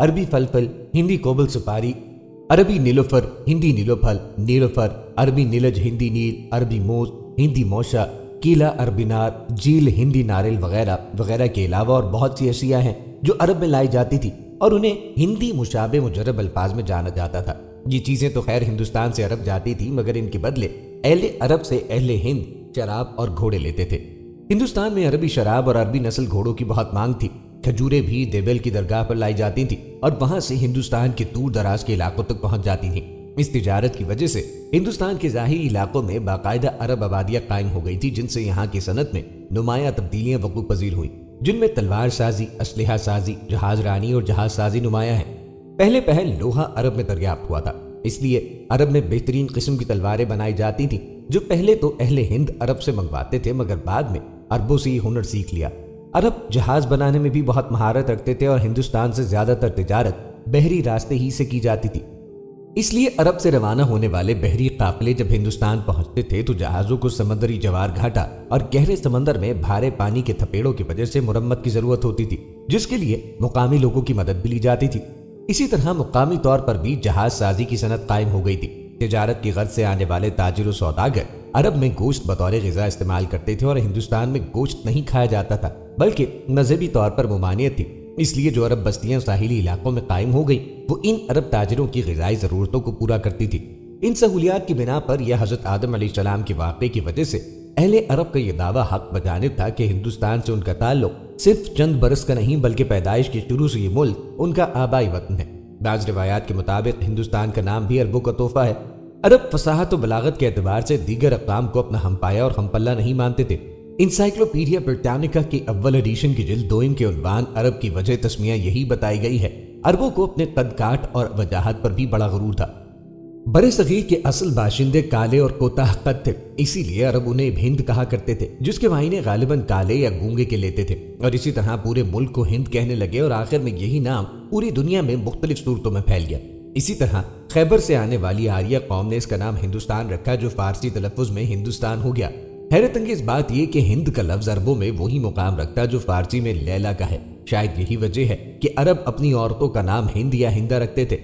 عربی فلفل، ہندی کوبل سپاری، عربی نیلوفر، ہندی نیلوپھل، نیلوفر، عربی نیلج، ہندی نیل، عربی موز، ہندی موشا، کیلا عربی نار، جیل ہندی ناریل وغیرہ وغیرہ کے علاوہ اور بہت سی اشیاء ہیں جو عرب میں لائی جاتی تھی اور انہیں ہندی مشابہ مجرب الفاظ میں جانا جاتا تھا۔ یہ چیزیں تو خیر ہندوستان سے عرب جاتی تھی، مگر ان کے بدلے اہل عرب سے اہل ہند شراب اور گھوڑے لیتے تھے۔ ہندوستان میں عربی شراب اور عربی نسل گھوڑوں کی بہت مانگ تھی۔ کھجوریں بھی دیویل کی درگاہ پر لائی جاتی تھیں اور وہاں سے ہندوستان کے دور دراز کے علاقوں تک پہنچ جاتی تھیں۔ اس تجارت کی وجہ سے ہندوستان کے ظاہری علاقوں میں باقاعدہ عرب آبادیاں قائم ہو گئی تھی، جن سے یہاں کی صنعت میں نمایاں تبدیلیاں وقوع پذیر ہوئیں، جن میں تلوار سازی، اسلحہ سازی، جہاز رانی اور جہاز سازی نمایاں ہیں۔ پہلے پہل لوہا عرب میں دریافت ہوا تھا، اس لیے عرب میں بہترین قسم کی تلواریں بنائی جاتی تھیں، جو پہلے تو اہل ہند عرب سے منگواتے تھے، مگر بعد میں عربوں سے یہ ہنر سیکھ لیا۔ عرب جہاز بنانے میں بھی بہت مہارت رکھتے تھے اور ہندوستان سے زیادہ تر تجارت بحری راستے ہی سے کی جاتی تھی۔ اس لیے عرب سے روانہ ہونے والے بحری قافلے جب ہندوستان پہنچتے تھے تو جہازوں کو سمندری جوار گھاٹا اور گہرے سمندر میں بھارے پانی کے تھپیڑوں کی وجہ سے مرمت کی ضرورت ہوتی تھی، جس کے لیے مقامی لوگوں کی مدد بھی لی جاتی تھی۔ اسی طرح مقامی طور پر بھی جہاز سازی کی صنعت قائم ہو گئی تھی۔ تجارت کی غرض سے آنے والے تاجر و سوداگر عرب میں گوشت بطور غذا استعمال کرتے تھے اور ہندوستان میں گوشت نہیں کھایا جاتا تھا، بلکہ مذہبی طور پر ممانعت تھی۔ اس لیے جو عرب بستیاں ساحلی علاقوں میں قائم ہو گئی وہ ان عرب تاجروں کی غذائی ضرورتوں کو پورا کرتی تھی۔ ان سہولیات کی بنا پر یہ حضرت آدم علیہ السلام کے واقعے کی وجہ سے اہل عرب کا یہ دعویٰ حق بجانب تھا کہ ہندوستان سے ان کا تعلق صرف چند برس کا نہیں بلکہ پیدائش کے شروع سے یہ ملک ان کا آبائی وطن ہے۔ بعض روایات کے مطابق ہندوستان کا نام بھی عربوں کا تحفہ ہے۔ عرب فصاحت و بلاغت کے اعتبار سے دیگر اقوام کو اپنا ہم پایا اور ہم پلہ نہیں مانتے تھے۔ انسائکلوپیڈیا برٹانیکا کی اول ایڈیشن کی جلد 2 کے عنوان عرب کی وجہ تسمیہ یہی بتائی گئی ہے۔ عربوں کو اپنے قد کاٹ اور وجاہت پر بھی بڑا غرور تھا۔ برِ صغیر کے اصل باشندے کالے اور کوتاہ قد تھے، اسی لیے عرب انہیں ہند کہا کرتے تھے، جس کے معنی غالباً کالے یا گونگے کے لیتے تھے، اور اسی طرح پورے ملک کو ہند کہنے لگے اور آخر میں یہی نام پوری دنیا میں مختلف صورتوں میں پھیل گیا۔ اسی طرح خیبر سے آنے والی آریہ قوم نے اس کا نام ہندوستان رکھا، جو فارسی تلفظ میں ہندوستان ہو گیا۔ حیرت انگیز بات یہ کہ ہند کا لفظ عربوں میں وہی مقام رکھتا جو فارسی میں لیلا کا ہے۔ شاید یہی وجہ ہے کہ عرب اپنی عورتوں کا نام ہند یا ہندہ رکھتے تھے۔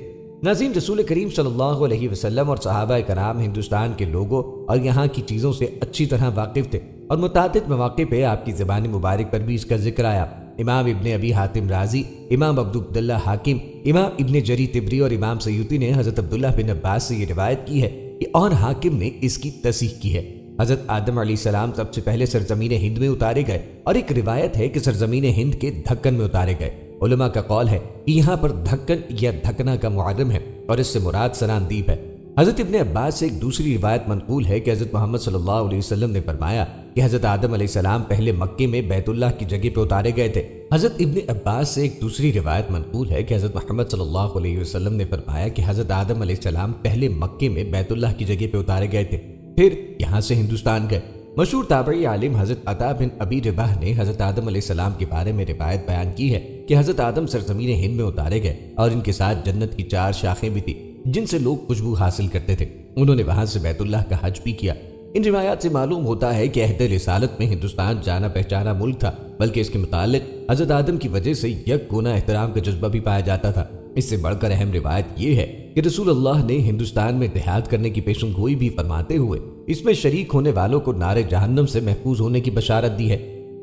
ناظرین، رسول کریم صلی اللہ علیہ وسلم اور صحابہ کرام ہندوستان کے لوگوں اور یہاں کی چیزوں سے اچھی طرح واقف تھے، اور متعدد مواقع پہ آپ کی زبان مبارک پر بھی اس کا ذکر آیا۔ امام ابن ابی حاتم رازی، امام عبداللہ حاکم، امام ابن جری طبری اور امام سیوطی نے حضرت عبداللہ بن عباس سے یہ روایت کی ہے کہ اور حاکم نے اس کی تصحیح کی ہے۔ حضرت آدم علیہ السلام سب سے پہلے سرزمین ہند میں اتارے گئے، اور ایک روایت ہے کہ سرزمین ہند کے دھکن میں اتارے گئے۔ علماء کا قول ہے کہ یہاں پر دھکن یا دھکنا کا معرم ہے اور اس سے مراد سراندیپ ہے۔ حضرت ابن عباس سے ایک دوسری روایت منقول ہے کہ حضرت محمد صلی اللہ علیہ وسلم نے فرمایا کہ حضرت آدم علیہ السلام پہلے مکے میں بیت اللہ کی جگہ پہ اتارے گئے تھے۔ حضرت ابن عباس سے ایک دوسری روایت منقول ہے کہ حضرت محمد صلی اللہ علیہ وسلم نے فرمایا کہ حضرت آدم علیہ السلام پہلے مکے میں بیت اللہ کی جگہ پہ اتارے گئے تھے، پھر یہاں سے ہندوستان گئے۔ مشہور تابعی عالم حضرت عطا بن ابی رباح نے حضرت آدم علیہ السلام کے بارے میں روایت بیان کی ہے کہ حضرت آدم سرزمین ہند میں اتارے گئے اور ان کے ساتھ جنت کی 4 شاخیں بھی تھی جن سے لوگ خوشبو حاصل کرتے تھے۔ انہوں نے وہاں سے بیت اللہ کا حج بھی کیا۔ ان روایات سے معلوم ہوتا ہے کہ عہد رسالت میں ہندوستان جانا پہچانا ملک تھا، بلکہ اس کے متعلق حضرت آدم کی وجہ سے یک گونا احترام کا جذبہ بھی پایا جاتا تھا۔ اس سے بڑھ کر اہم روایت یہ ہے کہ رسول اللہ نے ہندوستان میں دیہات کرنے کی پیشن گوئی بھی فرماتے ہوئے اس میں شریک ہونے والوں کو نار جہنم سے محفوظ ہونے کی بشارت دی ہے۔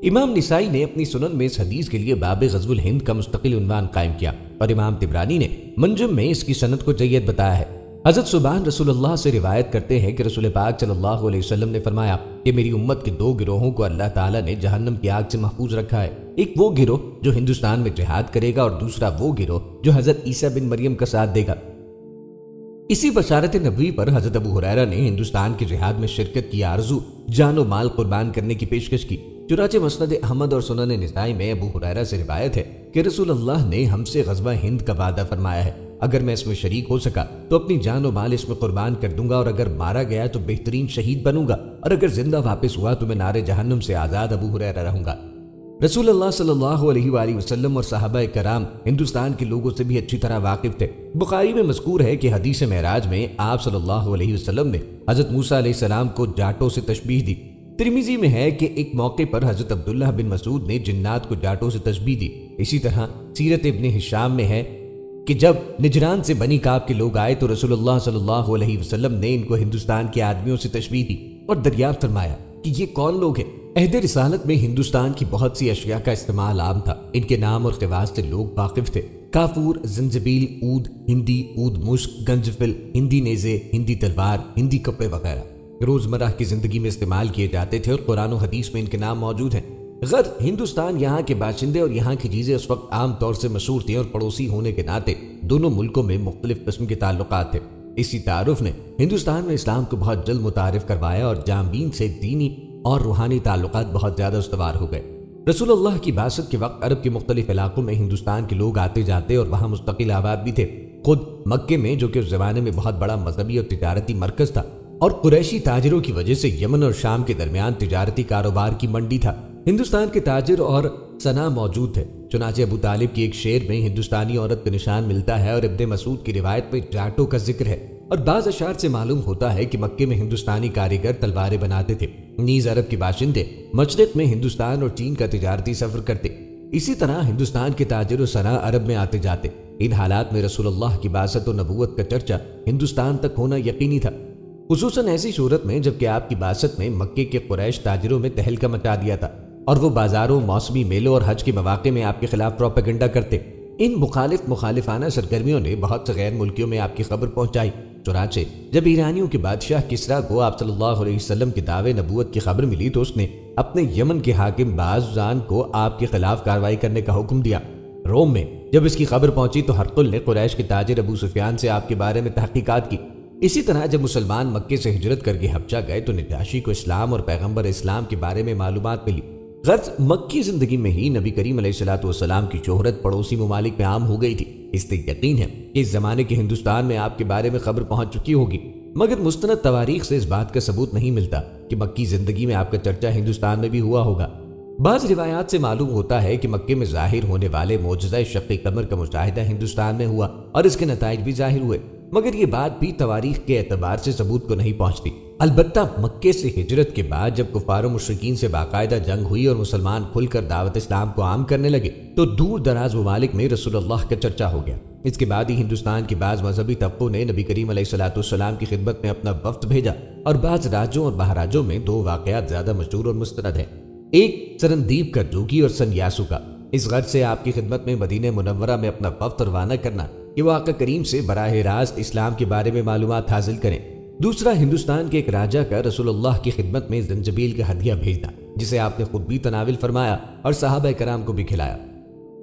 امام نسائی نے اپنی سنن میں اس حدیث کے لیے باب غزو الہند کا مستقل عنوان قائم کیا، اور امام طبرانی نے منجم میں اس کی سند کو جید بتایا ہے۔ حضرت سبحان رسول اللہ سے روایت کرتے ہیں کہ رسول پاک صلی اللہ علیہ وسلم نے فرمایا کہ میری امت کے 2 گروہوں کو اللہ تعالیٰ نے جہنم کی آگ سے محفوظ رکھا ہے، ایک وہ گروہ جو ہندوستان میں جہاد کرے گا اور دوسرا وہ گروہ جو حضرت عیسیٰ بن مریم کا ساتھ دے گا۔ اسی بشارت نبوی پر حضرت ابو ہریرہ نے ہندوستان کے جہاد میں شرکت کی آرزو جان و مال قربان کرنے کی پیشکش کی۔ چنانچہ مسند احمد اور سنن نسائی میں ابو ہریرہ سے روایت ہے کہ رسول اللہ نے ہم سے غزوہ ہند کا وعدہ فرمایا ہے، اگر میں اس میں شریک ہو سکا تو اپنی جان و مال اس میں قربان کر دوں گا، اور اگر مارا گیا تو بہترین شہید بنوں گا، اور اگر زندہ واپس ہوا تو میں نار جہنم سے آزاد ابو ہریرہ رہوں گا۔ رسول اللہ صلی اللہ علیہ وآلہ وسلم اور صحابہ کرام ہندوستان کے لوگوں سے بھی اچھی طرح واقف تھے۔ بخاری میں مذکور ہے کہ حدیث معراج میں آپ صلی اللہ علیہ وسلم نے حضرت موسیٰ علیہ السلام کو جاٹوں سے تشبیہ دی۔ ترمذی میں ہے کہ ایک موقع پر حضرت عبداللہ بن مسعود نے جنات کو جاٹوں سے تشبیہ دی۔ اسی طرح سیرت ابن ہشام میں ہے کہ جب نجران سے بنی کعب کے لوگ آئے تو رسول اللہ صلی اللہ علیہ وسلم نے ان کو ہندوستان کے آدمیوں سے تشبیہ دی اور دریافت فرمایا کہ یہ کون لوگ ہیں۔ عہد رسالت میں ہندوستان کی بہت سی اشیاء کا استعمال عام تھا۔ ان کے نام اور خواص سے لوگ واقف تھے۔ کافور، زنجبیل، عود، ہندی عود مشک، گنجفل، ہندی نیزے، ہندی تلوار، ہندی کپڑے وغیرہ روزمرہ کی زندگی میں استعمال کیے جاتے تھے اور قرآن و حدیث میں ان کے نام موجود ہیں۔ غرض ہندوستان یہاں کے باشندے اور یہاں کی چیزیں اس وقت عام طور سے مشہور تھیں اور پڑوسی ہونے کے ناطے دونوں ملکوں میں مختلف قسم کے تعلقات تھے۔ اسی تعارف نے ہندوستان میں اسلام کو بہت جلد متعارف کروایا اور جامعین سے دینی اور روحانی تعلقات بہت زیادہ استوار ہو گئے۔ رسول اللہ کی بعثت کے وقت عرب کے مختلف علاقوں میں ہندوستان کے لوگ آتے جاتے اور وہاں مستقل آباد بھی تھے۔ خود مکے میں، جو کہ اس زمانے میں بہت بڑا مذہبی اور تجارتی مرکز تھا اور قریشی تاجروں کی وجہ سے یمن اور شام کے درمیان تجارتی کاروبار کی منڈی تھا، ہندوستان کے تاجر اور صنع موجود تھے۔ چنانچہ ابو طالب کی ایک شعر میں ہندوستانی عورت کا نشان ملتا ہے اور ابن مسعود کی روایت میں جاٹوں کا ذکر ہے، اور بعض اشعار سے معلوم ہوتا ہے کہ مکے میں ہندوستانی کاریگر تلواریں بناتے تھے۔ نیز عرب کے باشندے مشرق میں ہندوستان اور چین کا تجارتی سفر کرتے۔ اسی طرح ہندوستان کے تاجر و صنع عرب میں آتے جاتے۔ ان حالات میں رسول اللہ کی بعثت و نبوت کا چرچا ہندوستان تک ہونا یقینی تھا، خصوصاً ایسی صورت میں جبکہ آپ کی بعثت میں مکے کے قریش تاجروں میں تہلکہ مچا دیا تھا اور وہ بازاروں، موسمی میلوں اور حج کے مواقع میں آپ کے خلاف پروپیگنڈا کرتے۔ ان مخالفانہ سرگرمیوں نے بہت سے غیر ملکیوں میں آپ کی خبر پہنچائی۔ چنانچہ جب ایرانیوں کے بادشاہ کسرا کو آپ صلی اللہ علیہ وسلم کے دعوے نبوت کی خبر ملی تو اس نے اپنے یمن کے حاکم بازان کو آپ کے خلاف کارروائی کرنے کا حکم دیا۔ روم میں جب اس کی خبر پہنچی تو ہرقل نے قریش کے تاجر ابو سفیان سے آپ کے بارے میں تحقیقات کی۔ اسی طرح جب مسلمان مکے سے ہجرت کر کے حبشہ گئے تو نجاشی کو اسلام اور پیغمبر اسلام کے بارے میں معلومات ملی۔ غرض مکی زندگی میں ہی نبی کریم علیہ الصلوۃ والسلام کی شہرت پڑوسی ممالک میں عام ہو گئی تھی۔ اس سے یقین ہے کہ اس زمانے کے ہندوستان میں آپ کے بارے میں خبر پہنچ چکی ہوگی، مگر مستند تواریخ سے اس بات کا ثبوت نہیں ملتا کہ مکی زندگی میں آپ کا چرچا ہندوستان میں بھی ہوا ہوگا۔ بعض روایات سے معلوم ہوتا ہے کہ مکے میں ظاہر ہونے والے معجزہ شق قمر کا مشاہدہ ہندوستان میں ہوا اور اس کے نتائج بھی ظاہر ہوئے، مگر یہ بات بھی تواریخ کے اعتبار سے ثبوت کو نہیں پہنچتی۔ البتہ مکے سے ہجرت کے بعد جب کفار و مشرکین سے باقاعدہ جنگ ہوئی اور مسلمان کھل کر دعوت اسلام کو عام کرنے لگے تو دور دراز ممالک میں رسول اللہ کا چرچا ہو گیا۔ اس کے بعد ہی ہندوستان کے بعض مذہبی طبقوں نے نبی کریم علیہ الصلوۃ والسلام کی خدمت میں اپنا وفد بھیجا، اور بعض راجوں اور مہاراجوں میں دو واقعات زیادہ مشہور اور مستند ہیں۔ ایک سرندیپ کا جوگی اور سنیاسو کا، اس غرض سے آپ کی خدمت میں مدینہ منورہ میں اپنا وفد روانہ کرنا کہ وہ آقا کریم سے براہ راست اسلام کے بارے میں معلومات حاصل کریں۔ دوسرا ہندوستان کے ایک راجہ کا رسول اللہ کی خدمت میں زنجبیل کا ہدیہ بھیجنا، جسے آپ نے خود بھی تناول فرمایا اور صحابہ کرام کو بھی کھلایا۔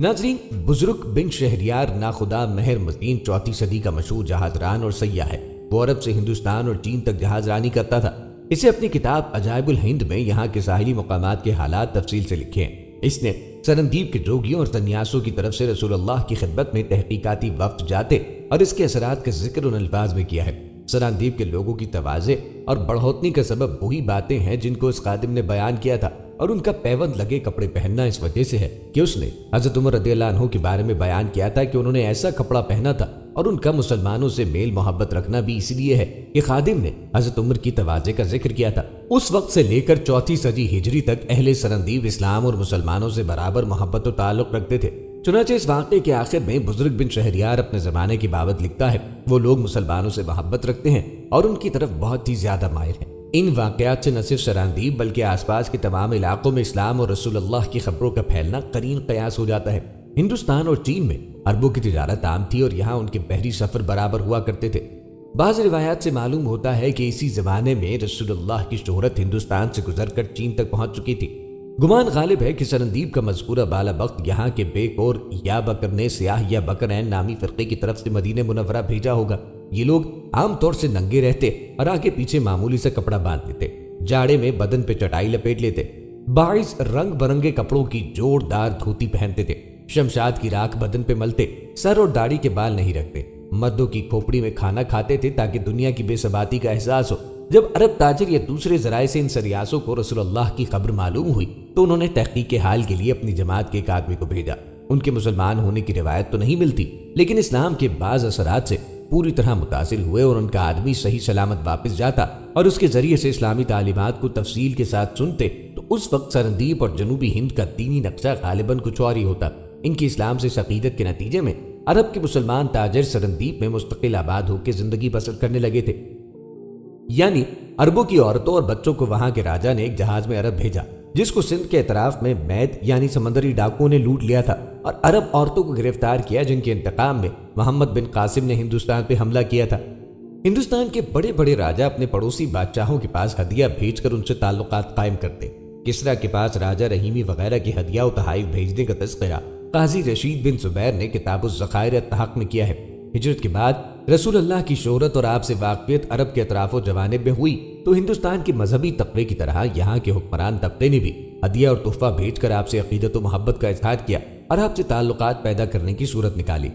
ناظرین، بزرگ بن شہریار ناخدا مہر مدین 4 صدی کا مشہور جہاز ران اور سیاح ہے۔ وہ عرب سے ہندوستان اور چین تک جہاز رانی کرتا تھا۔ اسے اپنی کتاب عجائب الہند میں یہاں کے ساحلی مقامات کے حالات تفصیل سے لکھے ہیں۔ اس نے سرندیپ کے جوگیوں اور سنیاسوں کی طرف سے رسول اللہ کی خدمت میں تحقیقاتی وفد جاتے اور اس کے اثرات کا ذکر ان الفاظ میں کیا ہے۔ سرندیپ کے لوگوں کی تواضع اور بڑھوتنی کا سبب وہی باتیں ہیں جن کو اس خادم نے بیان کیا تھا، اور ان کا پیوند لگے کپڑے پہننا اس وجہ سے ہے کہ اس نے حضرت عمر رضی اللہ عنہ کے بارے میں بیان کیا تھا کہ انہوں نے ایسا کپڑا پہنا تھا، اور ان کا مسلمانوں سے میل محبت رکھنا بھی اس لیے ہے کہ خادم نے حضرت عمر کی تواضع کا ذکر کیا تھا۔ اس وقت سے لے کر 4 صدی ہجری تک اہل سرندیپ اسلام اور مسلمانوں سے برابر محبت و تعلق رکھتے تھے۔ چنانچہ اس واقعے کے آخر میں بزرگ بن شہریار اپنے زمانے کی بابت لکھتا ہے، وہ لوگ مسلمانوں سے محبت رکھتے ہیں اور ان کی طرف بہت ہی زیادہ مائل ہیں۔ ان واقعات سے نہ صرف سرندیپ بلکہ آس پاس کے تمام علاقوں میں اسلام اور رسول اللہ کی خبروں کا پھیلنا قرین قیاس ہو جاتا ہے۔ ہندوستان اور چین میں عربوں کی تجارت عام تھی اور یہاں ان کے بحری سفر برابر ہوا کرتے تھے۔ بعض روایات سے معلوم ہوتا ہے کہ اسی زمانے میں رسول اللہ کی شہرت ہندوستان سے گزر کر چین تک پہنچ چکی تھی۔ گمان غالب ہے کہ سرندیپ کا مذکورہ بالا وقت یہاں کے بیک اور یا بکر نے سیاح یا بکرین نامی فرقے کی طرف سے مدینہ منورہ بھیجا ہوگا۔ یہ لوگ عام طور سے ننگے رہتے اور آگے پیچھے معمولی سے کپڑا باندھ لیتے، جاڑے میں بدن پہ چٹائی لپیٹ لیتے، باعث رنگ برنگے کپڑوں کی جوڑدار دھوتی پہنتے تھے، شمشاد کی راکھ بدن پہ ملتے، سر اور داڑھی کے بال نہیں رکھتے، مردوں کی کھوپڑی میں کھانا کھاتے تھے تاکہ دنیا کی بے ثباتی کا احساس ہو۔ جب عرب تاجر یا دوسرے ذرائع سے ان سریاسوں کو رسول اللہ کی خبر معلوم ہوئی تو انہوں نے تحقیق کے حال کے لیے اپنی جماعت کے ایک آدمی کو بھیجا۔ ان کے مسلمان ہونے کی روایت تو نہیں ملتی، لیکن اسلام کے بعض اثرات سے پوری طرح متاثر ہوئے اور ان کا آدمی صحیح سلامت واپس جاتا اور اس کے ذریعے سے اسلامی تعلیمات کو تفصیل کے ساتھ سنتے تو اس وقت سرندیپ اور جنوبی ہند کا دینی نقشہ غالباً کچھ اور ہی ہوتا۔ ان کی اسلام سے عقیدت کے نتیجے میں عرب کے مسلمان تاجر سرندیپ میں مستقل آباد ہو کے زندگی بسر کرنے لگے تھے۔ یعنی عربوں کی عورتوں اور بچوں کو وہاں کے راجا نے ایک جہاز میں عرب بھیجا، جس کو سندھ کے اطراف میں مید یعنی سمندری ڈاکوؤں نے لوٹ لیا تھا، اور عرب عورتوں کو گرفتار کیا جن کے انتقام میں محمد بن قاسم نے ہندوستان پہ حملہ کیا تھا۔ ہندوستان کے بڑے بڑے راجا اپنے پڑوسی بادشاہوں کے پاس ہدیہ بھیج کر ان سے تعلقات قائم کرتے۔ کسرا کے پاس راجا رحیمی وغیرہ کی ہدیہ و تحائف بھیجنے کا تذکرہ قاضی رشید بن زبیر نے کتاب الذخائر التحق میں کیا ہے۔ ہجرت کے بعد رسول اللہ کی شہرت اور آپ سے واقفیت عرب کے اطراف و جوانب میں ہوئی تو ہندوستان کے مذہبی طبقے کی طرح یہاں کے حکمران طبقے نے بھی ہدیہ اور تحفہ بھیج کر آپ سے عقیدت و محبت کا اظہار کیا اور آپ سے تعلقات پیدا کرنے کی صورت نکالی۔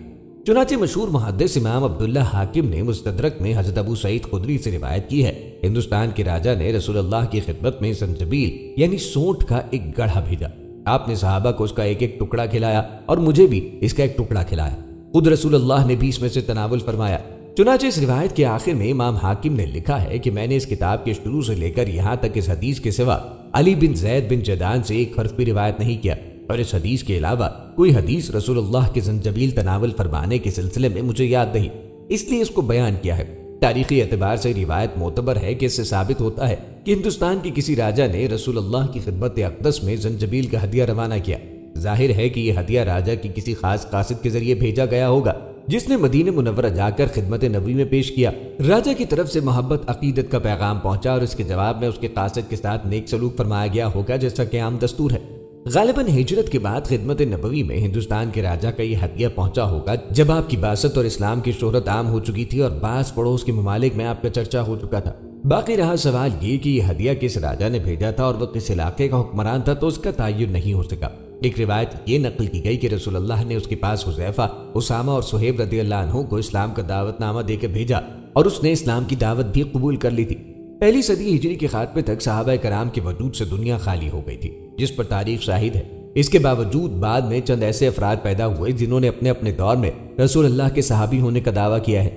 چنانچہ مشہور محدث امام عبداللہ حاکم نے مستدرک میں حضرت ابو سعید خدری سے روایت کی ہے، ہندوستان کے راجا نے رسول اللہ کی خدمت میں زنجبیل یعنی سونٹ کا ایک گڑھا بھیجا۔ آپ نے صحابہ کو اس کا ایک ایک ٹکڑا کھلایا اور مجھے بھی اس کا ایک ٹکڑا کھلایا۔ خود رسول اللہ نے بھی اس میں سے تناول فرمایا۔ چنانچہ اس روایت کے آخر میں امام حاکم نے لکھا ہے کہ میں نے اس کتاب کے شروع سے لے کر یہاں تک اس حدیث کے سوا علی بن زید بن جدان سے ایک حرف بھی روایت نہیں کیا، اور اس حدیث کے علاوہ کوئی حدیث رسول اللہ کے زنجبیل تناول فرمانے کے سلسلے میں مجھے یاد نہیں، اس لیے اس کو بیان کیا ہے۔ تاریخی اعتبار سے روایت معتبر ہے کہ اس سے ثابت ہوتا ہے کہ ہندوستان کے کسی راجا نے رسول اللہ کی خدمت اقدس میں زنجبیل کا ہدیہ روانہ کیا۔ ظاہر ہے کہ یہ ہدیہ راجا کی کسی خاص قاصد کے ذریعے بھیجا گیا ہوگا جس نے مدینہ منورہ جا کر خدمت نبوی میں پیش کیا۔ راجا کی طرف سے محبت عقیدت کا پیغام پہنچا اور اس کے جواب میں اس کے قاصد کے ساتھ نیک سلوک فرمایا گیا ہوگا، جیسا کہ عام دستور ہے۔ غالباً ہجرت کے بعد خدمت نبوی میں ہندوستان کے راجا کا یہ ہدیہ پہنچا ہوگا جب آپ کی بعثت اور اسلام کی شہرت عام ہو چکی تھی اور بعض پڑوس کے ممالک میں آپ کا چرچا ہو چکا تھا۔ باقی رہا سوال یہ کہ یہ ہدیہ کس راجا نے بھیجا تھا اور وہ کس علاقے کا حکمران تھا، تو اس کا تعین نہیں ہو سکا۔ ایک روایت یہ نقل کی گئی کہ رسول اللہ نے اس کے پاس حذیفہ، اسامہ اور صہیب رضی اللہ عنہ کو اسلام کا دعوت نامہ دے کے بھیجا اور اس نے اسلام کی دعوت بھی قبول کر لی تھی۔ پہلی صدی ہجری کے خاتمے تک صحابہ کرام کے وجود سے دنیا خالی ہو گئی تھی، جس پر تاریخ شاہد ہے۔ اس کے باوجود بعد میں چند ایسے افراد پیدا ہوئے جنہوں نے اپنے اپنے دور میں رسول اللہ کے صحابی ہونے کا دعویٰ کیا ہے۔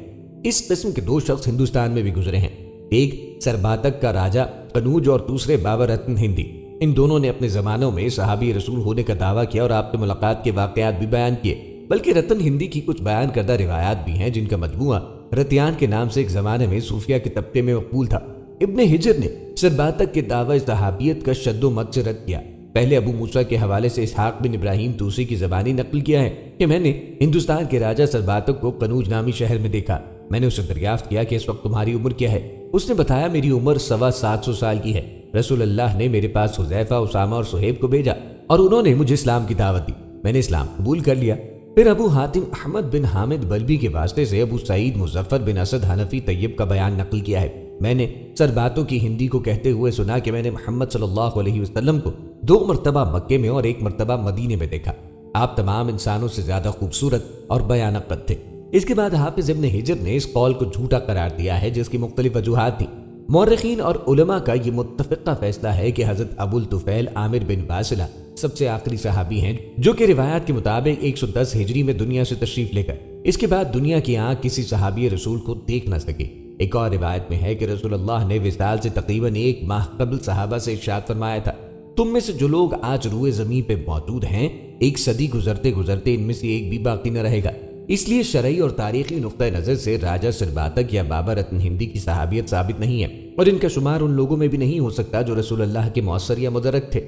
اس قسم کے دو شخص ہندوستان میں بھی گزرے ہیں، ایک سرباتک کا راجہ قنوج اور دوسرے بابر رتن ہندی۔ ان دونوں نے اپنے زمانوں میں صحابی رسول ہونے کا دعویٰ کیا اور آپ سے ملاقات کے واقعات بھی بیان کیے، بلکہ رتن ہندی کی کچھ بیان کردہ روایات بھی ہیں جن کا مجموعہ رتیان کے نام سے ایک زمانے میں صوفیہ کے طبقے میں مقبول تھا۔ ابن حجر نے سرباتک کے دعویٰ صحابیت کا شد و مد سے رد کیا۔ پہلے ابو موسیٰ کے حوالے سے اسحاق بن ابراہیم توسی کی زبانی نقل کیا ہے کہ میں نے ہندوستان کے راجہ سرباتک کو قنوج نامی شہر میں دیکھا۔ میں نے اسے دریافت کیا کہ اس وقت تمہاری عمر کیا ہے؟ اس نے بتایا میری عمر 750 سال کی ہے۔ رسول اللہ نے میرے پاس حذیفہ، اسامہ اور صہیب کو بھیجا اور انہوں نے مجھے اسلام کی دعوت دی۔ میں نے اسلام قبول کر لیا۔ پھر ابو حاتم احمد بن حامد بلبی کے واسطے سے ابو سعید مظفر بن اسد حنفی طیب کا بیان نقل کیا ہے۔ میں نے سرباتوں کی ہندی کو کہتے ہوئے سنا کہ میں نے محمد صلی اللہ علیہ وسلم کو 2 مرتبہ مکے میں اور 1 مرتبہ مدینے میں دیکھا۔ آپ تمام انسانوں سے زیادہ خوبصورت اور بیان قد تھے۔ اس کے بعد حافظ ابن حجر نے اس قول کو جھوٹا قرار دیا ہے جس کی مختلف وجوہات تھیں۔ مورخین اور علماء کا یہ متفقہ فیصلہ ہے کہ حضرت ابو الطفیل عامر بن باسلہ سب سے آخری صحابی ہیں جو کہ روایات کے مطابق 110 ہجری میں دنیا سے تشریف لے گئے۔ اس کے بعد دنیا کی آنکھ کسی صحابی رسول کو دیکھ نہ سکے۔ ایک اور روایت میں ہے کہ رسول اللہ نے وصال سے تقریباً 1 ماہ قبل صحابہ سے ارشاد فرمایا تھا، تم میں سے جو لوگ آج روئے زمین پہ موجود ہیں 1 صدی گزرتے گزرتے ان میں سے ایک بھی باقی نہ رہے گا۔ اس لیے شرعی اور تاریخی نقطہ نظر سے راجہ سرباتک یا بابا رتن ہندی کی صحابیت ثابت نہیں ہے اور ان کا شمار ان لوگوں میں بھی نہیں ہو سکتا جو رسول اللہ کے معاصر یا مدرک تھے۔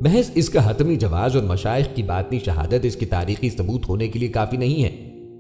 محض اس کا حتمی جواز اور مشائخ کی باطنی شہادت اس کی تاریخی ثبوت ہونے کے لیے کافی نہیں ہے۔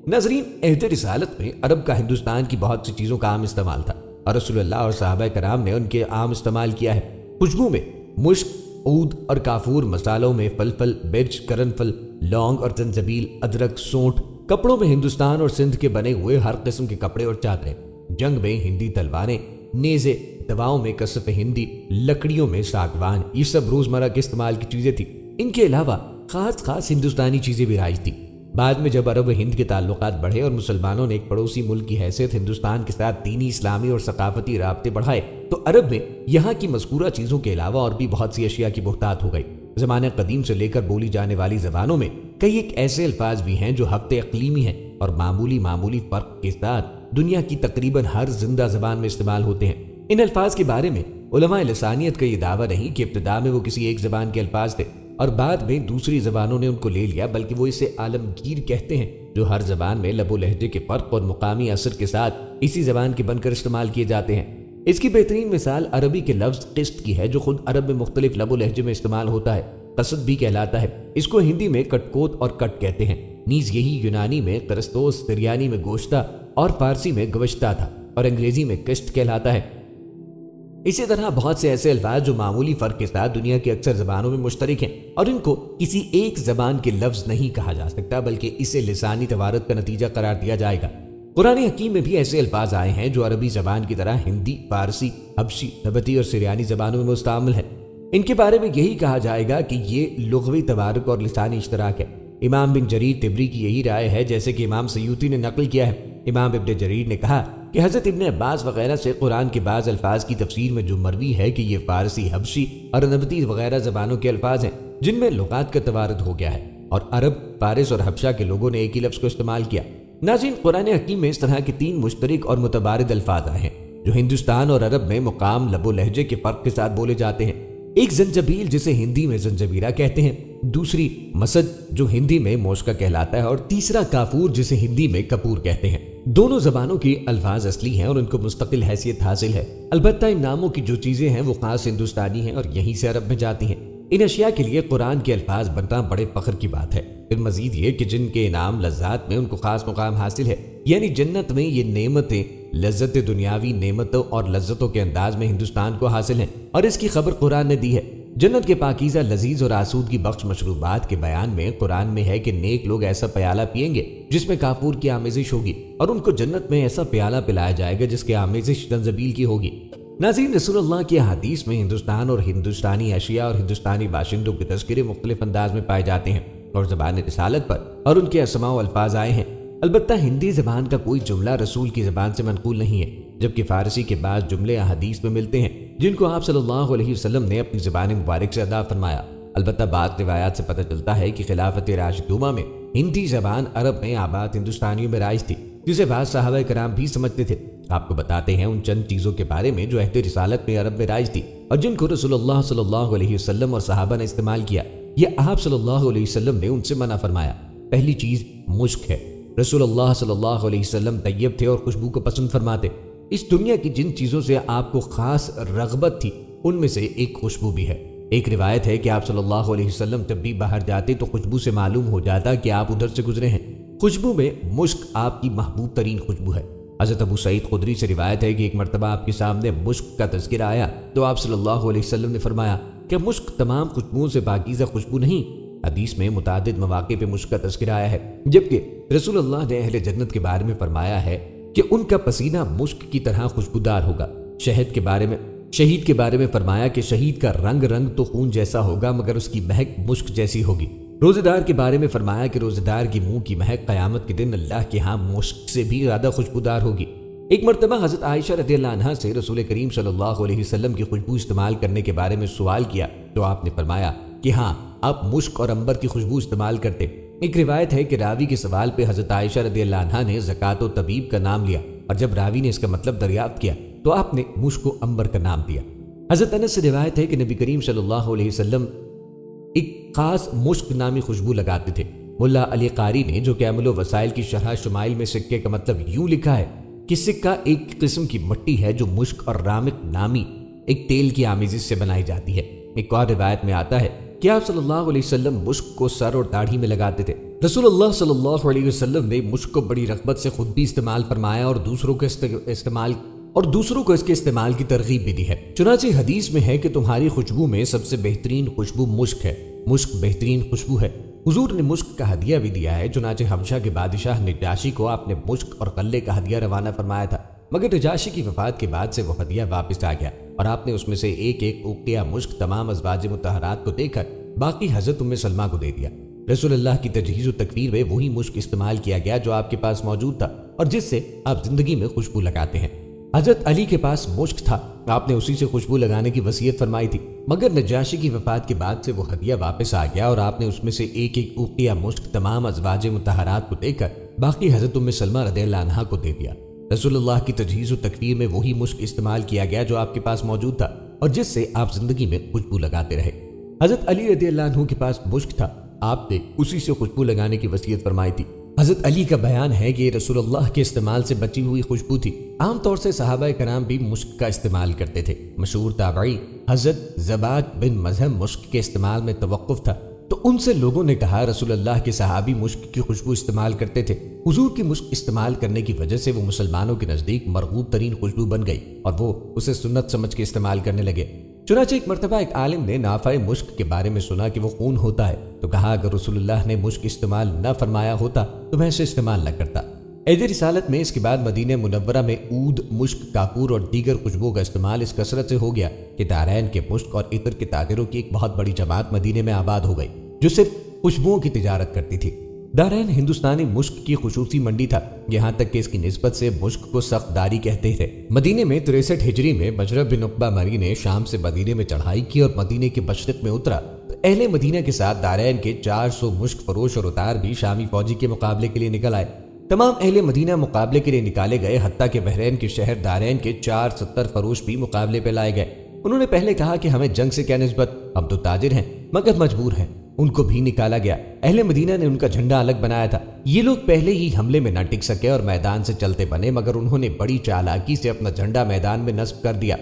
ناظرین، عہد رسالت میں عرب کا ہندوستان کی بہت سی چیزوں کا عام استعمال تھا اور رسول اللہ اور صحابہ کرام نے ان کے عام استعمال کیا ہے۔ خوشبو میں مشک، عود اور کافور، مسالوں میں فلفل، مرچ، کرنفل، لونگ اور زنجبیل، ادرک، سونٹ، کپڑوں میں ہندوستان اور سندھ کے بنے ہوئے ہر قسم کے کپڑے اور چادریں، جنگ میں ہندی تلواریں، نیزے، دواؤں میں کسف ہندی، لکڑیوں میں ساگوان، یہ سب روزمرہ کے استعمال کی چیزیں تھیں۔ ان کے علاوہ خاص ہندوستانی چیزیں بھی رائج تھیں۔ بعد میں جب عرب و ہند کے تعلقات بڑھے اور مسلمانوں نے ایک پڑوسی ملک کی حیثیت ہندوستان کے ساتھ دینی، اسلامی اور ثقافتی رابطے بڑھائے تو عرب میں یہاں کی مذکورہ چیزوں کے علاوہ اور بھی بہت سی اشیاء کی بہتات ہو گئی۔ زمانہ قدیم سے لے کر بولی جانے والی زبانوں میں کئی ایک ایسے الفاظ بھی ہیں جو ہفت اقلیمی ہیں اور معمولی فرق کے ساتھ دنیا کی تقریباً ہر زندہ زبان میں استعمال ہوتے ہیں۔ ان الفاظ کے بارے میں علماء لسانیت کا یہ دعویٰ نہیں کہ ابتدا میں وہ کسی ایک زبان کے الفاظ تھے اور بعد میں دوسری زبانوں نے ان کو لے لیا، بلکہ وہ اسے عالمگیر کہتے ہیں جو ہر زبان میں لب و لہجے کے فرق اور مقامی اثر کے ساتھ اسی زبان کے بن کر استعمال کیے جاتے ہیں۔ اس کی بہترین مثال عربی کے لفظ قسط کی ہے، جو خود عرب میں مختلف لب و لہجے میں استعمال ہوتا ہے۔ قصد بھی کہلاتا ہے۔ اس کو ہندی میں کٹکوت اور کٹ کہتے ہیں۔ نیز یہی یونانی میں کرستوس، سریانی میں گوشتہ اور فارسی میں گوشتہ تھا اور انگریزی میں قسط کہلاتا ہے۔ اسی طرح بہت سے ایسے الفاظ جو معمولی فرق کے ساتھ دنیا کی اکثر زبانوں میں مشترک ہیں اور ان کو کسی ایک زبان کے لفظ نہیں کہا جا سکتا، بلکہ اسے لسانی توارد کا نتیجہ قرار دیا جائے گا۔ قرآن حکیم میں بھی ایسے الفاظ آئے ہیں جو عربی زبان کی طرح ہندی، فارسی، حبشی، نبطی اور سریانی زبانوں میں مستعمل ہیں۔ ان کے بارے میں یہی کہا جائے گا کہ یہ لغوی توارد اور لسانی اشتراک ہے۔ امام بن جریر طبری کی یہی رائے ہے، جیسے کہ امام سیوطی نے نقل کیا ہے۔ امام ابن جریر نے کہا کہ حضرت ابن عباس وغیرہ سے قرآن کے بعض الفاظ کی تفسیر میں جو مروی ہے کہ یہ فارسی، حبشی اور نبطی وغیرہ زبانوں کے الفاظ ہیں جن میں لغات کا توارد ہو گیا ہے، اور عرب، فارس اور حبشہ کے لوگوں نے ایک ہی لفظ کو استعمال کیا۔ ناظرین، قرآن حکیم میں اس طرح کے 3 مشترک اور متبادل الفاظ آئے ہیں جو ہندوستان اور عرب میں مقام، لب و لہجے کے فرق کے ساتھ بولے جاتے ہیں۔ ایک زنجبیل جسے ہندی میں زنجبیرہ کہتے ہیں، دوسری مسد جو ہندی میں موشقہ کہلاتا ہے، اور تیسرا کافور جسے ہندی میں کپور کہتے ہیں۔ دونوں زبانوں کی الفاظ اصلی ہیں اور ان کو مستقل حیثیت حاصل ہے، البتہ ان ناموں کی جو چیزیں ہیں وہ خاص ہندوستانی ہیں اور یہیں سے عرب میں جاتی ہیں۔ ان اشیاء کے لیے قرآن کے الفاظ بننا بڑے فخر کی بات ہے۔ پھر مزید یہ کہ جن کے انعام لذات میں ان کو خاص مقام حاصل ہے، یعنی جنت میں یہ نعمتیں لذت دنیاوی نعمتوں اور لذتوں کے انداز میں ہندوستان کو حاصل ہیں، اور اس کی خبر قرآن نے دی ہے۔ جنت کے پاکیزہ، لذیذ اور آسودگی بخش مشروبات کے بیان میں قرآن میں ہے کہ نیک لوگ ایسا پیالہ پئیں گے جس میں کافور کی آمیزش ہوگی، اور ان کو جنت میں ایسا پیالہ پلایا جائے گا جس کی آمیزش زنجبیل کی ہوگی۔ ناظرین، رسول اللہ کی احادیث میں ہندوستان اور ہندوستانی اشیاء اور ہندوستانی باشندوں کے تذکرے مختلف انداز میں پائے جاتے ہیں اور زبان رسالت پر اور ان کے اسماء و الفاظ آئے ہیں۔ البتہ ہندی زبان کا کوئی جملہ رسول کی زبان سے منقول نہیں ہے، جبکہ فارسی کے بعض جملے احادیث میں ملتے ہیں جن کو آپ صلی اللہ علیہ وسلم نے اپنی زبان مبارک سے ادا فرمایا۔ البتہ بعض روایات سے پتہ چلتا ہے کہ خلافت راشدہ میں ہندی زبان عرب میں آباد ہندوستانیوں میں رائج تھی، جسے بعض صحابہ کرام بھی سمجھتے تھے۔ آپ کو بتاتے ہیں ان چند چیزوں کے بارے میں جو عہد رسالت میں عرب میں رائج تھی اور جن کو رسول اللہ صلی اللہ علیہ وسلم اور صحابہ نے استعمال کیا، یہ آپ صلی اللہ علیہ وسلم نے ان سے منع فرمایا۔ پہلی چیز مشک ہے۔ رسول اللہ صلی اللہ علیہ وسلم طیب تھے اور خوشبو کو پسند فرماتے۔ اس دنیا کی جن چیزوں سے آپ کو خاص رغبت تھی ان میں سے ایک خوشبو بھی ہے۔ ایک روایت ہے کہ آپ صلی اللہ علیہ وسلم جب بھی باہر جاتے تو خوشبو سے معلوم ہو جاتا کہ آپ ادھر سے گزرے ہیں۔ خوشبو میں مشک آپ کی محبوب ترین خوشبو ہے۔ حضرت ابو سعید خدری سے روایت ہے کہ ایک مرتبہ آپ کے سامنے مشک کا تذکرہ آیا تو آپ صلی اللہ علیہ وسلم نے فرمایا کہ مشک تمام خوشبوؤں سے پاکیزہ خوشبو نہیں۔ حدیث میں متعدد مواقع پہ مشک کا تذکرہ آیا ہے، جبکہ رسول اللہ نے اہل جنت کے بارے میں فرمایا ہے کہ ان کا پسینہ مشک کی طرح خوشبودار ہوگا۔ شہید کے بارے میں فرمایا کہ شہید کا رنگ تو خون جیسا ہوگا مگر اس کی مہک مشک جیسی ہوگی۔ روزے دار کے بارے میں فرمایا کہ روزے دار کی منہ کی مہک قیامت کے دن اللہ کے ہاں مشک سے بھی زیادہ خوشبودار ہوگی۔ ایک مرتبہ حضرت عائشہ رضی اللہ عنہا سے رسول کریم صلی اللہ علیہ وسلم کی خوشبو استعمال کرنے کے بارے میں سوال کیا تو آپ نے فرمایا کہ ہاں، آپ مشک اور عنبر کی خوشبو استعمال کرتے۔ ایک روایت ہے کہ راوی کے سوال پہ حضرت عائشہ رضی اللہ عنہا نے زکات و طبیب کا نام لیا، اور جب راوی نے اس کا مطلب دریافت کیا تو آپ نے مشک و عنبر کا نام دیا۔ حضرت انس سے روایت ہے کہ نبی کریم صلی اللہ علیہ وسلم ایک خاص مشک نامی خوشبو لگاتے تھے۔ ملا علی قاری نے جو کہ عمل و وسائل کی شرح شمائل میں سکے کا مطلب یوں لکھا ہے کہ سکہ ایک قسم کی مٹی ہے جو مشک اور رامق نامی ایک تیل کی آمیزش سے بنائی جاتی ہے۔ ایک اور روایت میں آتا ہے کہ آپ صلی اللہ علیہ وسلم مشک کو سر اور داڑھی میں لگاتے تھے۔ رسول اللہ صلی اللہ علیہ وسلم نے مشک کو بڑی رغبت سے خود بھی استعمال فرمایا اور دوسروں کو اس کے استعمال کی ترغیب بھی دی ہے۔ چنانچہ حدیث میں ہے کہ تمہاری خوشبو میں سب سے بہترین خوشبو مشک ہے، مشک بہترین خوشبو ہے۔ حضور نے مشک کا ہدیہ بھی دیا ہے، چنانچہ حبشہ کے بادشاہ نجاشی کو آپ نے مشک اور غلے کا ہدیہ روانہ فرمایا تھا، مگر نجاشی کی وفات کے بعد سے وہ ہدیہ واپس آ گیا اور آپ نے اس میں سے ایک اوقیہ مشک تمام ازواج مطہرات کو دے کر باقی حضرت ام سلمہ کو دے دیا۔ رسول اللہ کی تجہیز و تکفیر میں وہی مشک استعمال کیا گیا جو آپ کے پاس موجود تھا اور جس سے آپ زندگی میں خوشبو لگاتے ہیں۔ حضرت علی کے پاس مشک تھا، آپ نے اسی سے خوشبو لگانے کی وصیت فرمائی تھی، مگر نجاشی کی وفات کے بعد سے وہ ہدیہ واپس آ گیا اور آپ نے اس میں سے ایک اوقیہ مشک تمام ازواج مطہرات کو دے کر باقی حضرت ام سلمہ رضی اللہ عنہا کو دے دیا۔ رسول اللہ کی تجہیز و تکفیر میں وہی مشک استعمال کیا گیا جو آپ کے پاس موجود تھا اور جس سے آپ زندگی میں خوشبو لگاتے رہے۔ حضرت علی رضی اللہ عنہ کے پاس مشک تھا، آپ نے اسی سے خوشبو لگانے کی وصیت فرمائی تھی، حضرت علی کا بیان ہے کہ یہ رسول اللہ کے استعمال سے بچی ہوئی خوشبو تھی۔ عام طور سے صحابہ کرام بھی مشک کا استعمال کرتے تھے۔ مشہور تابعی حضرت زباد بن مذہب مشک کے استعمال میں توقف تھا، تو ان سے لوگوں نے کہا رسول اللہ کے صحابی مشک کی خوشبو استعمال کرتے تھے۔ حضور کی مشک استعمال کرنے کی وجہ سے وہ مسلمانوں کے نزدیک مرغوب ترین خوشبو بن گئی اور وہ اسے سنت سمجھ کے استعمال کرنے لگے۔ چنانچہ ایک مرتبہ ایک عالم نے نافع مشک کے بارے میں سنا کہ وہ خون ہوتا ہے، تو کہا اگر رسول اللہ نے مشک استعمال نہ فرمایا ہوتا تو میں اسے استعمال نہ کرتا۔ عید رسالت میں اس کے بعد مدینہ منورہ میں عود، مشک، کافور اور دیگر خوشبوؤں کا استعمال اس کثرت سے ہو گیا کہ دارین کے مشک اور عطر کے تاجروں کی ایک بہت بڑی جماعت مدینے میں آباد ہو گئی جو صرف خوشبوؤں کی تجارت کرتی تھی۔ دارین ہندوستانی مشک کی خصوصی منڈی تھا، یہاں تک کہ اس کی نسبت سے مشک کو سخت داری کہتے تھے۔ مدینے میں 63 ہجری میں مجرب بن عقبہ مری نے شام سے مدینے میں چڑھائی کی اور مدینے کے مشرق میں اترا تو اہل مدینہ کے ساتھ دارین کے 400 مشک فروش اور اتار بھی شامی فوجی کے مقابلے کے لیے نکل آئے۔ تمام اہل مدینہ مقابلے کے لیے نکالے گئے، حتیٰ کہ بحرین کے شہر دارین کے 470 فروش بھی مقابلے پہ لائے گئے۔ انہوں نے پہلے کہا کہ ہمیں جنگ سے کیا نسبت، ہم تو تاجر ہیں مگر مجبور ہیں۔ ان کو بھی نکالا گیا۔ اہل مدینہ نے ان کا جھنڈا الگ بنایا تھا۔ یہ لوگ پہلے ہی حملے میں نہ ٹک سکے اور میدان سے چلتے بنے، مگر انہوں نے بڑی چالاکی سے اپنا جھنڈا میدان میں نصب کر دیا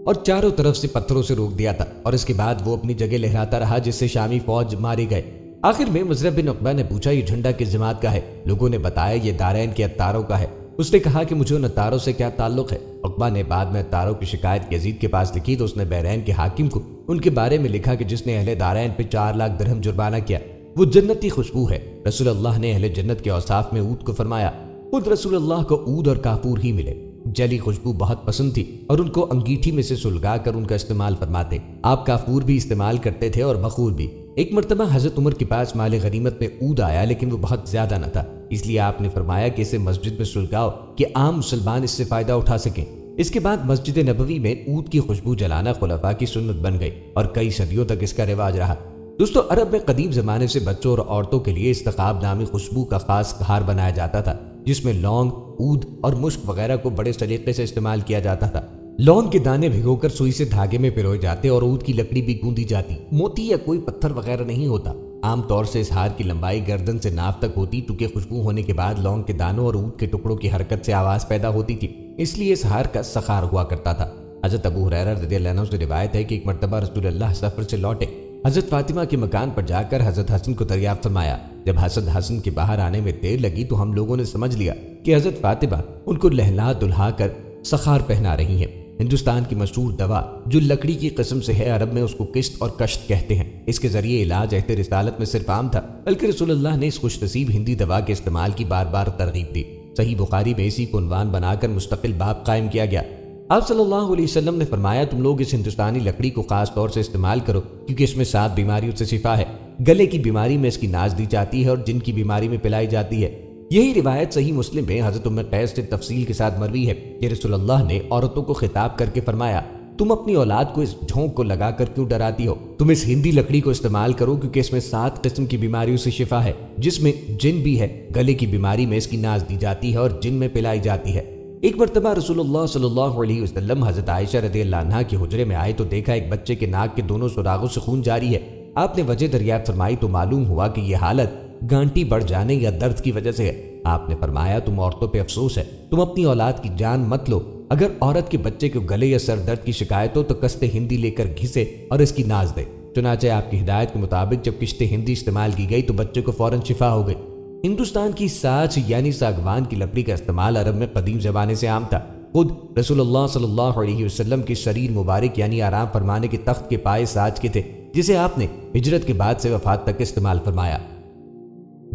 اور چاروں طرف سے پتھروں سے روک دیا تھا، اور اس کے بعد وہ اپنی جگہ لہراتا رہا جس سے شامی فوج مارے گئے۔ آخر میں مضرب بن عقبہ نے پوچھا یہ جھنڈا کس جماعت کا ہے؟ لوگوں نے بتایا یہ دارین کے اتاروں کا ہے۔ اس نے کہا کہ مجھے ان اتاروں سے کیا تعلق ہے؟ عقبہ نے بعد میں اتاروں کی شکایت یزید کے پاس لکھی تو اس نے بحرین کے حاکم کو ان کے بارے میں لکھا کہ جس نے اہل دارین پہ 4 لاکھ درہم جرمانہ کیا وہ جنتی خوشبو ہے۔ رسول اللہ نے اہل جنت کے اوصاف میں عود کو فرمایا۔ خود رسول اللہ کو عود اور کافور ہی ملے۔ جلی خوشبو بہت پسند تھی اور ان کو انگیٹھی میں سے سلگا کر ان کا استعمال فرماتے۔ آپ کافور بھی استعمال کرتے تھے اور بخور بھی۔ ایک مرتبہ حضرت عمر کے پاس مال غنیمت میں عود آیا، لیکن وہ بہت زیادہ نہ تھا، اس لیے آپ نے فرمایا کہ اسے مسجد میں سلگاؤ کہ عام مسلمان اس سے فائدہ اٹھا سکیں۔ اس کے بعد مسجد نبوی میں عود کی خوشبو جلانا خلفاء کی سنت بن گئی اور کئی صدیوں تک اس کا رواج رہا۔ دوستو، عرب میں قدیم زمانے سے بچوں اور عورتوں کے لیے استخاب نامی خوشبو کا خاص ہار بنایا جاتا تھا، جس میں لونگ، عود اور مشک وغیرہ کو بڑے سلیقے سے استعمال کیا جاتا تھا۔ لونگ کے دانے بھگو کر سوئی سے دھاگے میں پروئے جاتے اور عود کی لکڑی بھی گوندی جاتی۔ موتی یا کوئی پتھر وغیرہ نہیں ہوتا۔ عام طور سے اس ہار کی لمبائی گردن سے ناف تک ہوتی، چونکہ خوشبو ہونے کے بعد لونگ کے دانوں اور عود کے ٹکڑوں کی حرکت سے آواز پیدا ہوتی تھی، اس لیے اس ہار کا سخار ہوا کرتا تھا۔ حضرت ابو ہریرہ رضی اللہ عنہ سے روایت ہے کہ ایک مرتبہ رسول اللہ سفر سے لوٹے، حضرت فاطمہ کے مکان پر جا کر حضرت حسن کو دریافت فرمایا۔ جب حضرت حسن کے باہر آنے میں دیر لگی تو ہم لوگوں نے سمجھ لیا کہ حضرت فاطمہ ان کو لہلا دلہا کر سخار پہنا رہی ہیں۔ ہندوستان کی مشہور دوا جو لکڑی کی قسم سے ہے، عرب میں اس کو قسط اور کشت کہتے ہیں۔ اس کے ذریعے علاج عہد رسالت میں صرف عام تھا، بلکہ رسول اللہ نے اس خوش نصیب ہندی دوا کے استعمال کی بار بار ترغیب دی۔ صحیح بخاری میں اسی کو عنوان بنا کر مستقل باب قائم کیا گیا۔ آپ صلی اللہ علیہ وسلم نے فرمایا تم لوگ اس ہندوستانی لکڑی کو خاص طور سے استعمال کرو کیونکہ اس میں 7 بیماریوں سے شفا ہے۔ گلے کی بیماری میں اس کی ناز دی جاتی ہے اور جن کی بیماری میں پلائی جاتی ہے۔ یہی روایت صحیح مسلم میں حضرت ام قیس سے تفصیل کے ساتھ مروی ہے کہ رسول اللہ نے عورتوں کو خطاب کر کے فرمایا تم اپنی اولاد کو اس جھونک کو لگا کر کیوں ڈراتی ہو؟ تم اس ہندی لکڑی کو استعمال کرو کیونکہ اس میں 7 قسم کی بیماریوں سے شفا ہے، جس میں جن بھی ہے۔ گلے کی بیماری میں اس کی ناز دی جاتی ہے اور جن میں پلائی جاتی ہے۔ ایک مرتبہ رسول اللہ صلی اللہ علیہ وسلم حضرت عائشہ رضی اللہ عنہا کے حجرے میں آئے تو دیکھا ایک بچے کے ناک کے دونوں سراغوں سے خون جاری ہے۔ آپ نے وجہ دریافت فرمائی تو معلوم ہوا کہ یہ حالت گانٹی بڑھ جانے یا درد کی وجہ سے ہے۔ آپ نے فرمایا تم عورتوں پہ افسوس ہے، تم اپنی اولاد کی جان مت لو۔ اگر عورت کے بچے کو گلے یا سر درد کی شکایت ہو تو کشت ہندی لے کر گھسے اور اس کی ناز دے۔ چنانچہ آپ کی ہدایت کے مطابق جب کشت ہندی استعمال کی گئی تو بچے کو فوراً شفا ہو گئی۔ ہندوستان کی ساچ یعنی ساگوان کی لکڑی کا استعمال عرب میں قدیم زمانے سے عام تھا۔ خود رسول اللہ صلی اللہ علیہ وسلم کی شریر مبارک یعنی آرام فرمانے کے تخت کے پائے ساچ کے تھے، جسے آپ نے ہجرت کے بعد سے وفات تک استعمال فرمایا۔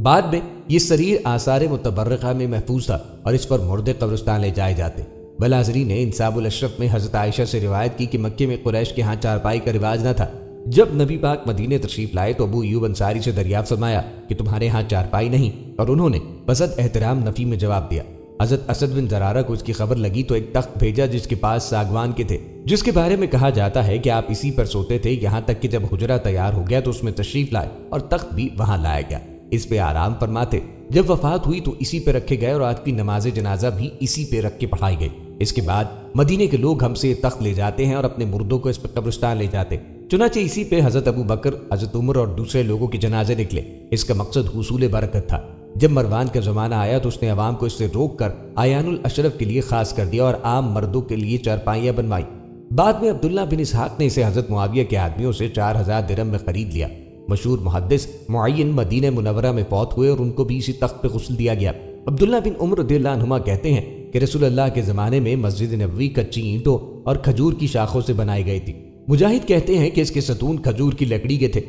بعد میں یہ سریر آثار متبرکہ میں محفوظ تھا اور اس پر مردے قبرستان لے جائے جاتے۔ بلازری نے انصاب الاشرف میں حضرت عائشہ سے روایت کی کہ مکے میں قریش کے ہاں چارپائی کا رواج نہ تھا۔ جب نبی پاک مدینے تشریف لائے تو ابو ایوب انصاری سے دریافت فرمایا کہ تمہارے ہاں چارپائی نہیں، اور انہوں نے بصد احترام نفی میں جواب دیا۔ حضرت اسد بن زرارہ کو اس کی خبر لگی تو ایک تخت بھیجا جس کے پاس ساگوان کے تھے، جس کے بارے میں کہا جاتا ہے کہ آپ اسی پر سوتے تھے، یہاں تک کہ جب حجرہ تیار ہو گیا تو اس میں تشریف لائے اور تخت بھی وہاں لایا گیا، اس پہ آرام فرماتے۔ جب وفات ہوئی تو اسی پہ رکھے گئے اور آج کی نماز جنازہ بھی اسی پہ رکھ کے پڑھائی گئی۔ اس کے بعد مدینے کے لوگ ہم سے یہ تخت لے جاتے ہیں اور اپنے مردوں کو اس پہ قبرستان لے جاتے۔ چنانچہ اسی پہ حضرت ابو بکر، حضرت عمر اور دوسرے لوگوں کے جنازے نکلے۔ اس کا مقصد حصول برکت تھا۔ جب مروان کا زمانہ آیا تو اس نے عوام کو اس سے روک کر اعیان الاشرف کے لیے خاص کر دیا اور عام مردوں کے لیے چارپائیاں بنوائی۔ بعد میں عبداللہ بن اسحاق نے اسے حضرت معاویہ کے آدمیوں سے 4000 درہم میں خرید لیا۔ مشہور محدث معین مدینہ منورہ میں فوت ہوئے اور ان کو بھی اسی تخت پہ غسل دیا گیا۔ عبداللہ بن عمر رضی اللہ عنہما کہتے ہیں کہ رسول اللہ کے زمانے میں مسجد نبوی کچی اینٹوں اور کھجور کی شاخوں سے بنائی گئی تھی۔ مجاہد کہتے ہیں کہ اس کے ستون کھجور کی لکڑی کے تھے۔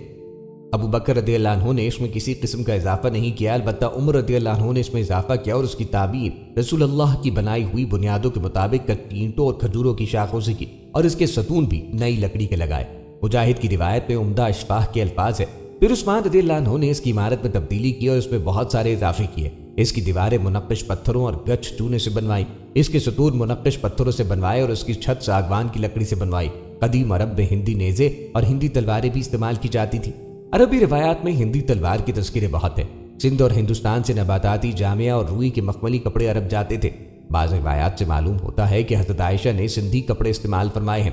ابو بکر رضی اللہ عنہ نے اس میں کسی قسم کا اضافہ نہیں کیا، البتہ عمر رضی اللہ عنہ نے اس میں اضافہ کیا اور اس کی تعبیر رسول اللہ کی بنائی ہوئی بنیادوں کے مطابق کچی اینٹوں اور کھجوروں کی شاخوں سے کی اور اس کے ستون بھی نئی لکڑی کے لگائے۔ مجاہد کی روایت میں عمدہ اشفاح کے الفاظ ہے۔ پھر عثمان رضی اللہ عنہ نے اس کی عمارت میں تبدیلی کی اور اس میں بہت سارے اضافے کیے۔ اس کی دیواریں منقش پتھروں اور گچھ چونے سے بنوائی، اس کے ستون منقش پتھروں سے بنوائے اور اس کی چھت ساگوان کی لکڑی سے بنوائی۔ قدیم عرب میں ہندی نیزے اور ہندی تلواریں بھی استعمال کی جاتی تھی۔ عربی روایات میں ہندی تلوار کی تذکرے بہت ہیں۔ سندھ اور ہندوستان سے نباتاتی جامعہ اور روئی کے مخملی کپڑے عرب جاتے تھے۔ بعض روایات سے معلوم ہوتا ہے کہ حضرت عائشہ نے سندھی کپڑے استعمال فرمائے ہیں۔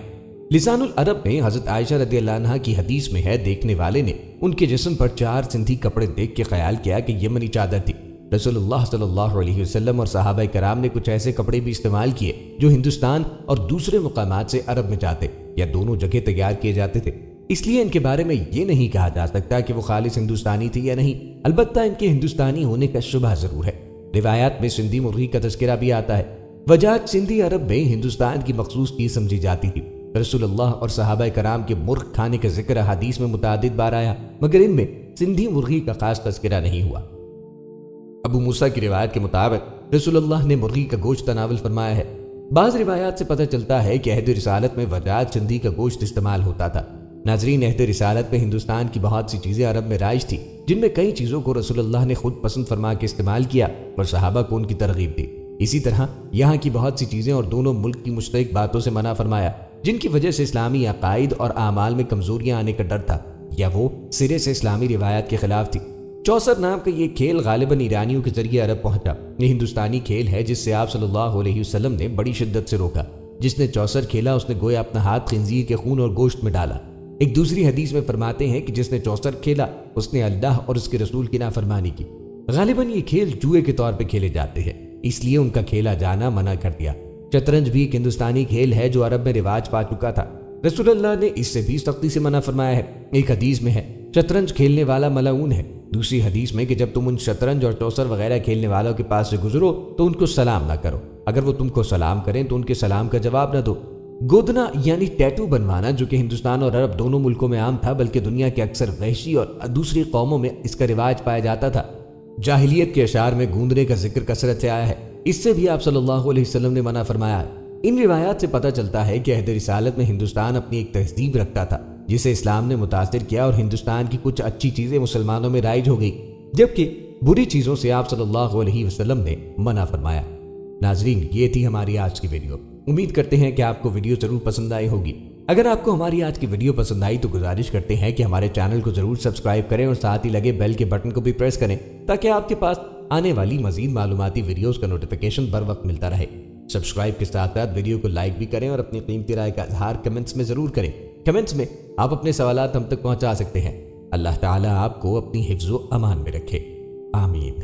لسان العرب میں حضرت عائشہ رضی اللہ عنہا کی حدیث میں ہے، دیکھنے والے نے ان کے جسم پر 4 سندھی کپڑے دیکھ کے خیال کیا کہ یمنی چادر تھی۔ رسول اللہ صلی اللہ علیہ وسلم اور صحابہ کرام نے کچھ ایسے کپڑے بھی استعمال کیے جو ہندوستان اور دوسرے مقامات سے عرب میں جاتے یا دونوں جگہ تیار کیے جاتے تھے۔ اس لیے ان کے بارے میں یہ نہیں کہا جا سکتا کہ وہ خالص ہندوستانی تھی یا نہیں، البتہ ان کے ہندوستانی ہونے کا شبہ ضرور ہے۔ روایات میں سندھی مرغی کا تذکرہ بھی آتا ہے۔ وجاج سندھی عرب میں ہندوستان کی مخصوص چیز سمجھی جاتی تھی۔ رسول اللہ اور صحابہ کرام کے مرغ کھانے کا ذکر حدیث میں متعدد بار آیا، مگر ان میں سندھی مرغی کا خاص تذکرہ نہیں ہوا۔ ابو موسیٰ کی روایت کے مطابق رسول اللہ نے مرغی کا گوشت تناول فرمایا ہے۔ بعض روایات سے پتہ چلتا ہے کہ عہد رسالت میں وجاج سندھی کا گوشت استعمال ہوتا تھا۔ ناظرین، عہد رسالت میں ہندوستان کی بہت سی چیزیں عرب میں رائج تھی، جن میں کئی چیزوں کو رسول اللہ نے خود پسند فرما کے استعمال کیا اور صحابہ کو ان کی ترغیب دی۔ اسی طرح یہاں کی بہت سی چیزیں اور دونوں ملک کی مشترک باتوں سے منع فرمایا، جن کی وجہ سے اسلامی عقائد اور اعمال میں کمزوریاں آنے کا ڈر تھا یا وہ سرے سے اسلامی روایات کے خلاف تھی۔ چوسر نام کا یہ کھیل غالباً ایرانیوں کے ذریعے عرب پہنچا۔ یہ ہندوستانی کھیل ہے جس سے آپ صلی اللہ علیہ وسلم نے بڑی شدت سے روکا۔ جس نے چوسر کھیلا اس نے گویا اپنا ہاتھ خنزیر کے خون اور گوشت میں ڈالا۔ ایک دوسری حدیث میں فرماتے ہیں کہ جس نے چوسر کھیلا اس نے اللہ اور اس کے رسول کی نافرمانی کی۔ غالباً یہ کھیل جوئے کے طور پہ کھیلے جاتے ہیں، اس لیے ان کا کھیلا جانا منع کر دیا۔ شطرنج بھی ایک ہندوستانی کھیل ہے جو عرب میں رواج پا چکا تھا۔ رسول اللہ نے اس سے بھی سختی سے منع فرمایا ہے۔ ایک حدیث میں ہے شطرنج کھیلنے والا ملعون ہے، دوسری حدیث میں کہ جب تم ان شطرنج اور چوسر وغیرہ کھیلنے والوں کے پاس سے گزرو تو ان کو سلام نہ کرو، اگر وہ تم کو سلام کریں تو ان کے سلام کا جواب نہ دو۔ گودنا یعنی ٹیٹو بنوانا، جو کہ ہندوستان اور عرب دونوں ملکوں میں عام تھا، بلکہ دنیا کے اکثر وحشی اور دوسری قوموں میں اس کا رواج پایا جاتا تھا۔ جاہلیت کے اشعار میں گوندنے کا ذکر کثرت سے آیا ہے، اس سے بھی آپ صلی اللہ علیہ وسلم نے منع فرمایا ہے۔ ان روایات سے پتہ چلتا ہے کہ عہد رسالت میں ہندوستان اپنی ایک تہذیب رکھتا تھا جسے اسلام نے متاثر کیا، اور ہندوستان کی کچھ اچھی چیزیں مسلمانوں میں رائج ہو گئی، جبکہ بری چیزوں سے آپ صلی اللہ علیہ وسلم نے منع فرمایا۔ ناظرین، یہ تھی ہماری آج کی ویڈیو۔ امید کرتے ہیں کہ آپ کو ویڈیو ضرور پسند آئی ہوگی۔ اگر آپ کو ہماری آج کی ویڈیو پسند آئی تو گزارش کرتے ہیں کہ ہمارے چینل کو ضرور سبسکرائب کریں اور ساتھ ہی لگے بیل کے بٹن کو بھی پریس کریں تاکہ آپ کے پاس آنے والی مزید معلوماتی ویڈیوز کا نوٹیفیکیشن بر وقت ملتا رہے۔ سبسکرائب کے ساتھ ساتھ ویڈیو کو لائک بھی کریں اور اپنی قیمتی رائے کا اظہار کمنٹس میں ضرور کریں۔ کمنٹس میں آپ اپنے سوالات ہم تک پہنچا سکتے ہیں۔ اللہ تعالیٰ آپ کو اپنی حفظ و امان میں رکھے، آمین۔